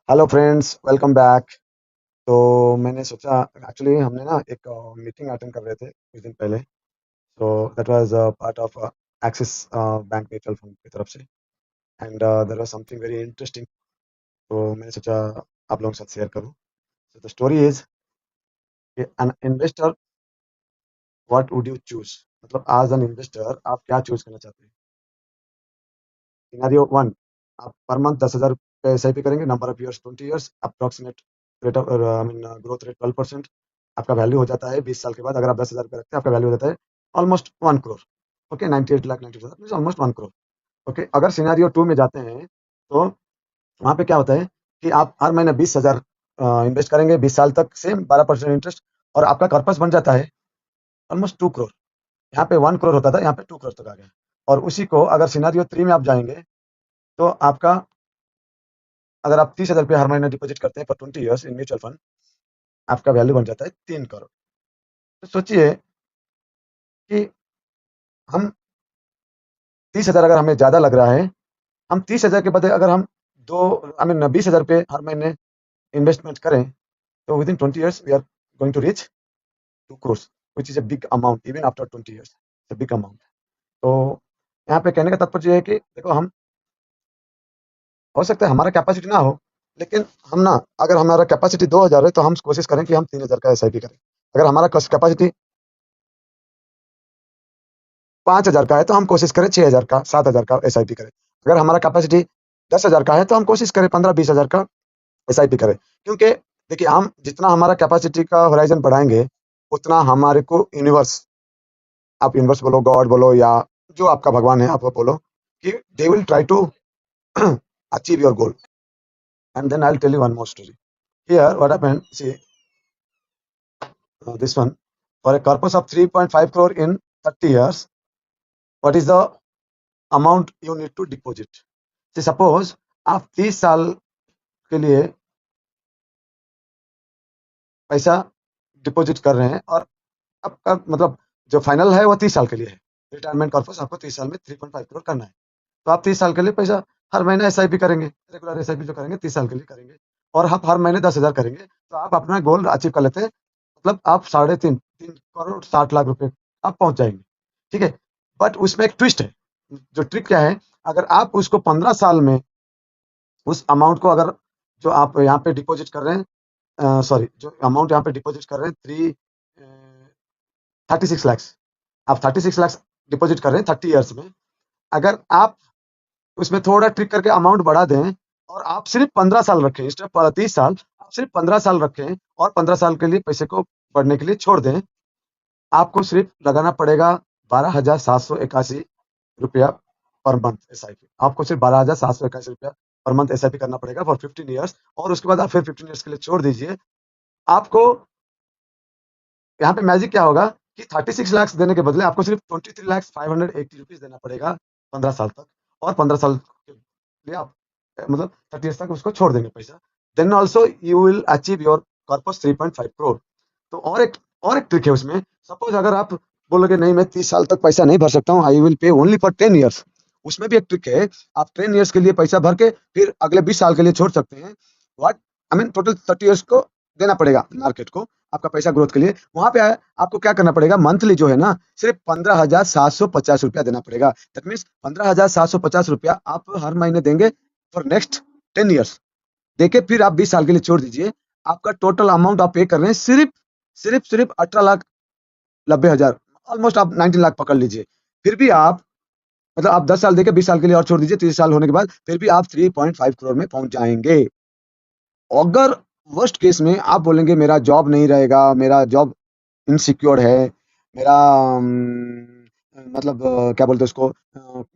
Hello friends, welcome back. तो मैंने सोचा, एक्चुअली हमने ना एक मीटिंग अटेंड कर रहे थे कुछ दिन पहले। So that was part of Axis bank mutual fund की तरफ से। And there was something very interesting. तो मैंने सोचा आप लोगों के साथ शेयर करूं। So the story is an investor, what would you choose. मतलब एज एन इन्वेस्टर आप क्या चूज करना चाहते हैं। सिनेरियो वन, आप पर मंथ 10,000 पे एस आई पी करेंगे, number of years 20 years, approximate rate of I mean growth rate 12%। आपका वैल्यू हो जाता है 20 साल के बाद, अगर आप 10,000 रुपये रखते हैं आपका वैल्यू हो जाता है almost 1 crore. Okay, 98 lakh 90,000 almost 1 crore. Okay, अगर सिनेरियो टू में जाते हैं तो वहाँ पे क्या होता है कि आप हर महीने 20,000 इन्वेस्ट करेंगे 20 साल तक, सेम 12% इंटरेस्ट, और आपका कॉर्पस बन जाता है ऑलमोस्ट 2 करोड़। यहाँ पे 1 करोड़ होता था, यहाँ पे 2 करोड़ तक आ गया। और उसी को अगर सिनेरियो थ्री में आप जाएंगे तो आपका, अगर आप 30,000 रुपये हर महीने डिपॉजिट करते हैं for 20 years in mutual fund, आपका वैल्यू बन जाता है 3 करोड़। तो सोचिए कि हम 30,000, अगर हमें ज़्यादा लग रहा है, हम 30,000 के बदले अगर हम दो आई मीन 20,000 रुपये हर महीने इन्वेस्टमेंट करें, तो within 20 years we are going to reach 2 crore, which is a big amount even after 20 years, a big amount. तो यहाँ पे कहने का तात्पर्य है कि देखो, हम, हो सकता है हमारा कैपेसिटी ना हो, लेकिन हम ना, अगर हमारा कैपेसिटी 2,000 है तो हम कोशिश करें कि हम 3,000 का एस आई पी करें। अगर हमारा कैपेसिटी 5,000 का है तो हम कोशिश करें 6,000 का, 7,000 का एस आई पी करें। अगर हमारा कैपेसिटी 10,000 का है तो हम कोशिश करें 15-20,000 का एस आई पी करें। क्योंकि देखिए, हम जितना हमारा कैपेसिटी का होराइजन बढ़ाएंगे, उतना हमारे को यूनिवर्स, आप यूनिवर्स बोलो, गॉड बोलो, या जो आपका भगवान है आप वो बोलो, कि they will try to achieve your goal. And then I will tell you one more story here what happened. See this one, for a corpus of 3.5 crore in 30 years, what is the amount you need to deposit? See, suppose आप 30 साल के लिए पैसा deposit कर रहे हैं, और आपका मतलब जो फाइनल है वो 30 साल के लिए है। रिटायरमेंट कॉर्पस आपको 30 साल में 3.5 करोड़ करना है। तो आप 30 साल के लिए पैसा हर महीने एस आई पी करेंगे, रेगुलर एस आई पी जो करेंगे 30 साल के लिए करेंगे, और आप हर महीने 10,000 करेंगे, तो आप अपना गोल अचीव कर लेते हैं। मतलब आप 3.5 करोड़ 60 लाख रुपए आप पहुंच जाएंगे। ठीक है, बट उसमें एक ट्विस्ट है। जो ट्रिक क्या है, अगर आप उसको 15 साल में उस अमाउंट को, अगर जो आप यहाँ पे डिपॉजिट कर रहे हैं, सॉरी, जो अमाउंट यहाँ पे डिपॉजिट कर रहे हैं 36 लैक्स, आप 36 लैक्स डिपॉजिट कर रहे हैं 30 ईयर्स में। अगर आप उसमें थोड़ा ट्रिक करके अमाउंट बढ़ा दें, और आप सिर्फ 15 साल रखें, इंस्टेड ऑफ 30 साल, आप सिर्फ 15 साल रखें, और 15 साल के लिए पैसे को बढ़ने के लिए छोड़ दें, आपको सिर्फ लगाना पड़ेगा 12,781 रुपया per month S I P. आपको सिर्फ 12,781 रुपया per month S I P करना पड़ेगा फॉर 15 ईयर्स, और उसके बाद आप फिर 15 ईयर्स के लिए छोड़ दीजिए। आपको यहाँ पे मैजिक क्या होगा कि 36 लाख देने के बदले आपको सिर्फ 23,580 रुपीज देना पड़ेगा 15 साल तक, और 15 साल के लिए आप मतलब 30 तक उसको छोड़ देंगे पैसा। Then also you will achieve your corpus 3.5 crore. तो और एक ट्रिक है उसमें। सपोज अगर आप बोलोगे नहीं, मैं 30 साल तक पैसा नहीं भर सकता हूँ, I will pay only for 10 years, उसमें भी एक ट्रिक है। आप 10 ईयर्स के लिए पैसा भर के फिर अगले 20 साल के लिए छोड़ सकते हैं। What I mean, total 30 years को देना पड़ेगा मार्केट को आपका पैसा ग्रोथ के लिए। वहां पे आपको क्या करना पड़ेगा, मंथली जो है ना, सिर्फ 15,750 रुपया देना पड़ेगा। दैट मीन्स 15,750 रुपया आप हर महीने देंगे फॉर नेक्स्ट 10 ईयर्स, देके फिर आप 20 साल के लिए छोड़ दीजिए। आपका टोटल अमाउंट आप पे कर रहे हैं सिर्फ 18,90,000, ऑलमोस्ट आप 19 लाख पकड़ लीजिए। फिर भी आप, मतलब आप 10 साल देके 20 साल के लिए और छोड़ दीजिए, 30 साल होने के बाद फिर भी आप 3.5 करोड़ में पहुंच जाएंगे। अगर वर्स्ट केस में आप बोलेंगे मेरा जॉब नहीं रहेगा, मेरा जॉब इनसिक्योर है, मेरा मतलब क्या बोलते हैं उसको,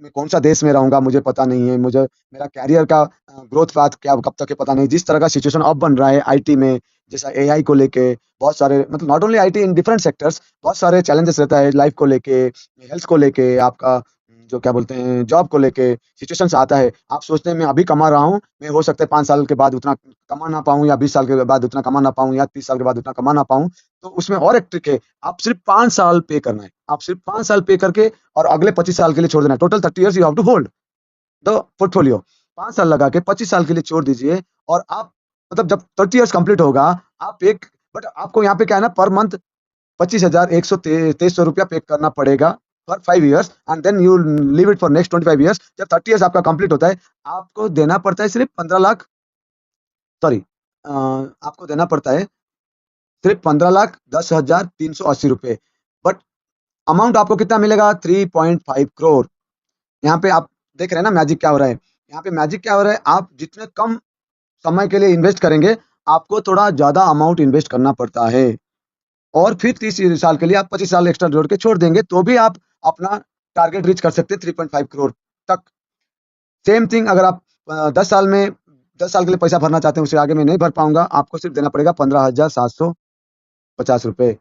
मैं कौन सा देश में रहूंगा मुझे पता नहीं है, मुझे मेरा कैरियर का ग्रोथ पाथ क्या कब तक है पता नहीं। जिस तरह का सिचुएशन अब बन रहा है आईटी में, जैसा एआई को लेके बहुत सारे, मतलब not only IT, in different sectors बहुत सारे चैलेंजेस रहता है, लाइफ को लेके, हेल्थ को लेके, आपका जो क्या बोलते हैं जॉब को लेके सिचुएशंस आता है। आप सोचते हैं मैं अभी कमा रहा हूँ, मैं हो सकता है 5 साल के बाद उतना कमा ना पाऊं, या 20 साल के बाद उतना कमा ना पाऊं, या 30 साल के बाद उतना कमा ना पाऊं। तो उसमें और एक ट्रिक है, आप सिर्फ 5 साल पे करना है। आप सिर्फ 5 साल पे करके और अगले 25 साल के लिए छोड़ देना है। Total 30 years you have to hold the portfolio. 5 साल लगा के 25 साल के लिए छोड़ दीजिए, और आप मतलब जब 30 इयर्स कंप्लीट होगा, आप एक बट आपको यहाँ पे क्या है ना, पर मंथ 25,123 रुपया पे करना पड़ेगा for 5 years, and then you leave it for next 25 years. जब 30 इयर्स आपका कंप्लीट होता है, आपको देना पड़ता है सिर्फ 15 लाख, सॉरी, आपको देना पड़ता है सिर्फ 15,10,380 रुपये। बट अमाउंट आपको कितना मिलेगा? 3.5 करोड़। यहाँ पे आप देख रहे हैं ना मैजिक क्या हो रहा है। यहाँ पे मैजिक क्या हो रहा है, आप जितने कम समय के लिए इन्वेस्ट करेंगे, आपको थोड़ा ज्यादा अमाउंट इन्वेस्ट करना पड़ता है, और फिर 30 साल के लिए आप 25 साल एक्स्ट्रा जोड़ के छोड़ देंगे, तो भी आप अपना टारगेट रीच कर सकते हैं 3.5 करोड़ तक। सेम थिंग अगर आप 10 साल में 10 साल के लिए पैसा भरना चाहते हैं, उससे आगे मैं नहीं भर पाऊंगा, आपको सिर्फ देना पड़ेगा 15,750 रुपये।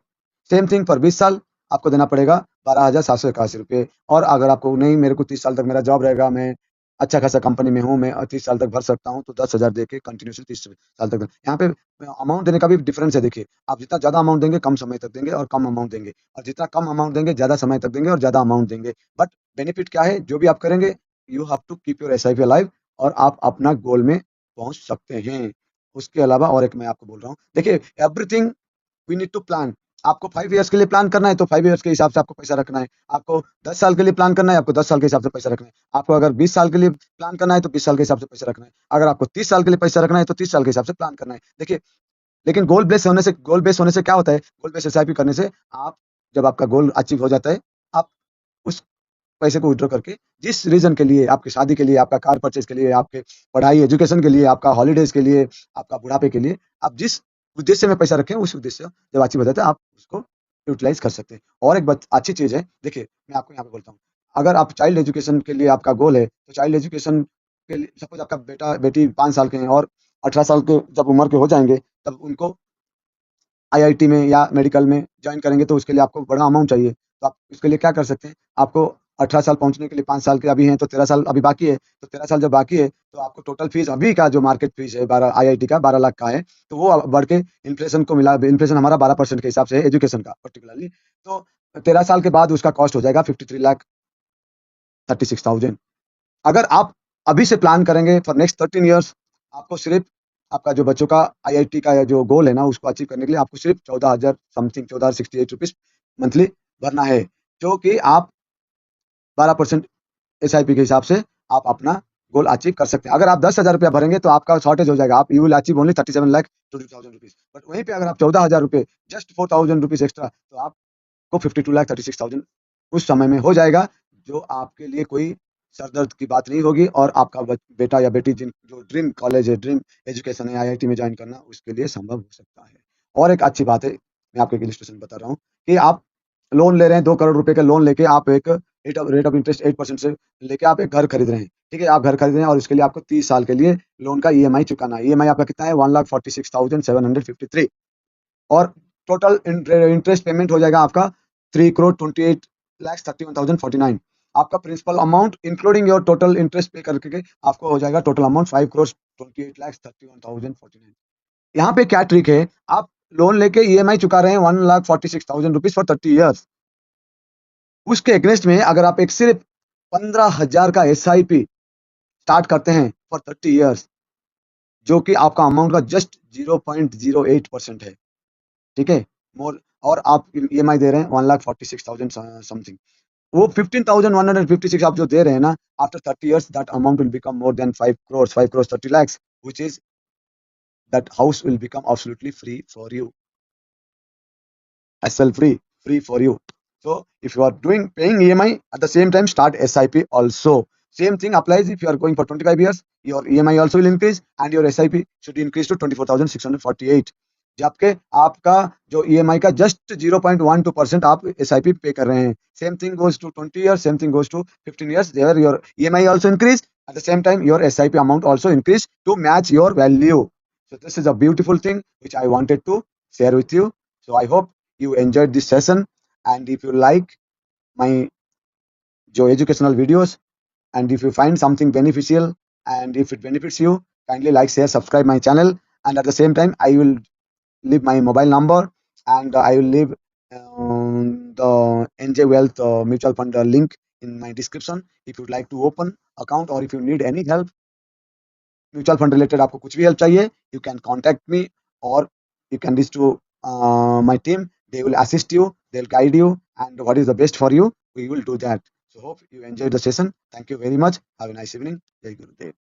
सेम थिंग पर 20 साल आपको देना पड़ेगा 12,781 रुपये। और अगर आपको नहीं, मेरे को 30 साल तक मेरा जॉब रहेगा, मैं अच्छा खासा कंपनी में हूँ, मैं 30 साल तक भर सकता हूँ, तो 10,000 दे के कंटिन्यूसली 30 साल तक यहाँ पे अमाउंट देने का भी डिफरेंस है। देखिए, आप जितना ज्यादा अमाउंट देंगे कम समय तक देंगे, और कम अमाउंट देंगे, और जितना कम अमाउंट देंगे ज्यादा समय तक देंगे और ज्यादा अमाउंट देंगे। बट बेनिफिट क्या है, जो भी आप करेंगे, you have to keep your SIP alive, और आप अपना गोल में पहुंच सकते हैं। उसके अलावा और एक मैं आपको बोल रहा हूँ, देखिए, everything we need to plan. आपको 5 इयर्स के लिए प्लान करना है, तो 5 इयर्स के हिसाब से आपको पैसा रखना है। आपको 10 साल के लिए प्लान करना है, आपको 10 साल के हिसाब से पैसा रखना है। आपको अगर 20 साल के लिए प्लान करना है, तो 20 साल के हिसाब से पैसा रखना है। अगर आपको 30 साल के लिए पैसा रखना है, तो 30 साल के हिसाब से प्लान करना है। देखिए, लेकिन गोल बेस होने से क्या होता है, गोल बेस SIP करने से, आप जब आपका गोल अचीव हो जाता है, आप उस पैसे को विड्रॉ करके जिस रीजन के लिए, आपकी शादी के लिए, आपका कार परचेज के लिए, आपके पढ़ाई एजुकेशन के लिए, आपका हॉलीडेज के लिए, आपका बुढ़ापे के लिए, आप जिस उद्देश्य में पैसा रखें, उस उद्देश्य जब अचीव हो जाता है, आप उसको यूटिलाइज कर सकते हैं। और एक अच्छी चीज है, देखिए, मैं आपको यहाँ पे बोलता हूँ, अगर आप चाइल्ड एजुकेशन के लिए आपका गोल है, तो चाइल्ड एजुकेशन के लिए, सपोज आपका बेटा बेटी 5 साल के हैं, और 18 साल के जब उम्र के हो जाएंगे, तब उनको IIT में या मेडिकल में ज्वाइन करेंगे, तो उसके लिए आपको बड़ा अमाउंट चाहिए। तो आप उसके लिए क्या कर सकते हैं, आपको 18 साल पहुंचने के लिए 5 साल के अभी हैं, तो 13 साल अभी बाकी है। तो 13 साल जब बाकी है, तो आपको टोटल फीस अभी का जो मार्केट फीस है 12 IIT का 12 लाख का है, तो वो बढ़ के इन्फ्लेशन को मिला, इन्फ्लेशन हमारा 12% के हिसाब से है एजुकेशन का पर्टिकुलरली, तो 13 साल के बाद उसका कॉस्ट हो जाएगा 53,36,000। अगर आप अभी से प्लान करेंगे फॉर नेक्स्ट 13 इयर्स, आपको सिर्फ आपका जो बच्चों का IIT का जो गोल है ना, उसको अचीव करने के लिए आपको सिर्फ 14,000 समथिंग, 14,068 रुपीज मंथली भरना है, जो कि आप 12% SIP के हिसाब से आप अपना गोल अचीव कर सकते हैं। अगर आप 10,000 रुपया भरेंगे, तो आपका शॉर्टेज हो जाएगा, आप you will achieve only 37,22,000 rupees. But वहीं पे अगर आप 14,000 रुपये, जस्ट 4,000 रुपीज एक्स्ट्रा, तो आपको 52,36,000 उस समय में हो जाएगा, जो आपके लिए कोई सर-दर्द की बात नहीं होगी, और आपका बेटा या बेटी जिन जो ड्रीम कॉलेज है, ड्रीम एजुकेशन है, IIT में जॉइन करना, उसके लिए संभव हो सकता है। और एक अच्छी बात है, मैं आपको एक इलस्ट्रेशन बता रहा हूँ, कि आप लोन ले रहे हैं, 2 करोड़ रुपए का लोन लेके, आप एक रेट ऑफ इंटरेस्ट 8% से लेके आप एक घर खरीद रहे हैं। ठीक है? आप घर खरीद रहे हैं, और उसके लिए आपको 30 साल के लिए लोन का EMI चुकाना है। EMI आपका कितना है? 1,46,753, और टोटल इंटरेस्ट पेमेंट हो जाएगा आपका 3,28,31,049। आपका principal amount including your total interest pay करके आपको हो जाएगा टोटल अमाउंट 5,28,31,049। यहाँ पे क्या ट्रिक है, आप लोन लेके EMI चुका रहे हैं 1,46,000 रुपीज फॉर 30 इयर्स। उसके अगेंस्ट में अगर आप एक सिर्फ 15,000 का SIP स्टार्ट करते हैं फॉर 30 इयर्स, जो कि आपका अमाउंट का जस्ट 0.08% है। ठीक है? मोर, और आप EMI दे रहे हैं 1,46,000 समथिंग। वो 15,156 आप जो दे रहे हैं ना, after 30 years that amount will become more than 5 crores, 5 crores 30 lakhs, which is that house will become absolutely free for you. SL free for you. So if you are doing paying EMI at the same time, start SIP also. Same thing applies if you are going for 25 years. Your EMI also will increase, and your SIP should increase to 24,648. जबकि आपका जो EMI का just 0.12% आप SIP पे कर रहे हैं. Same thing goes to 20 years. Same thing goes to 15 years. There your EMI also increase. At the same time, your SIP amount also increase to match your value. So this is a beautiful thing which I wanted to share with you. So I hope you enjoyed this session, and if you like my जो educational videos, and if you find something beneficial, and if it benefits you, kindly like, share, subscribe my channel, and at the same time I will leave my mobile number, and I will leave the NJ Wealth mutual fund link in my description. If you'd like to open account, or if you need any help, mutual fund related आपको कुछ भी help चाहिए, you can contact me और you can reach to my team. They will assist you, they'll guide you, and what is the best for you, we will do that. So hope you enjoyed the session. Thank you very much. Have a nice evening. Jai Gurudev.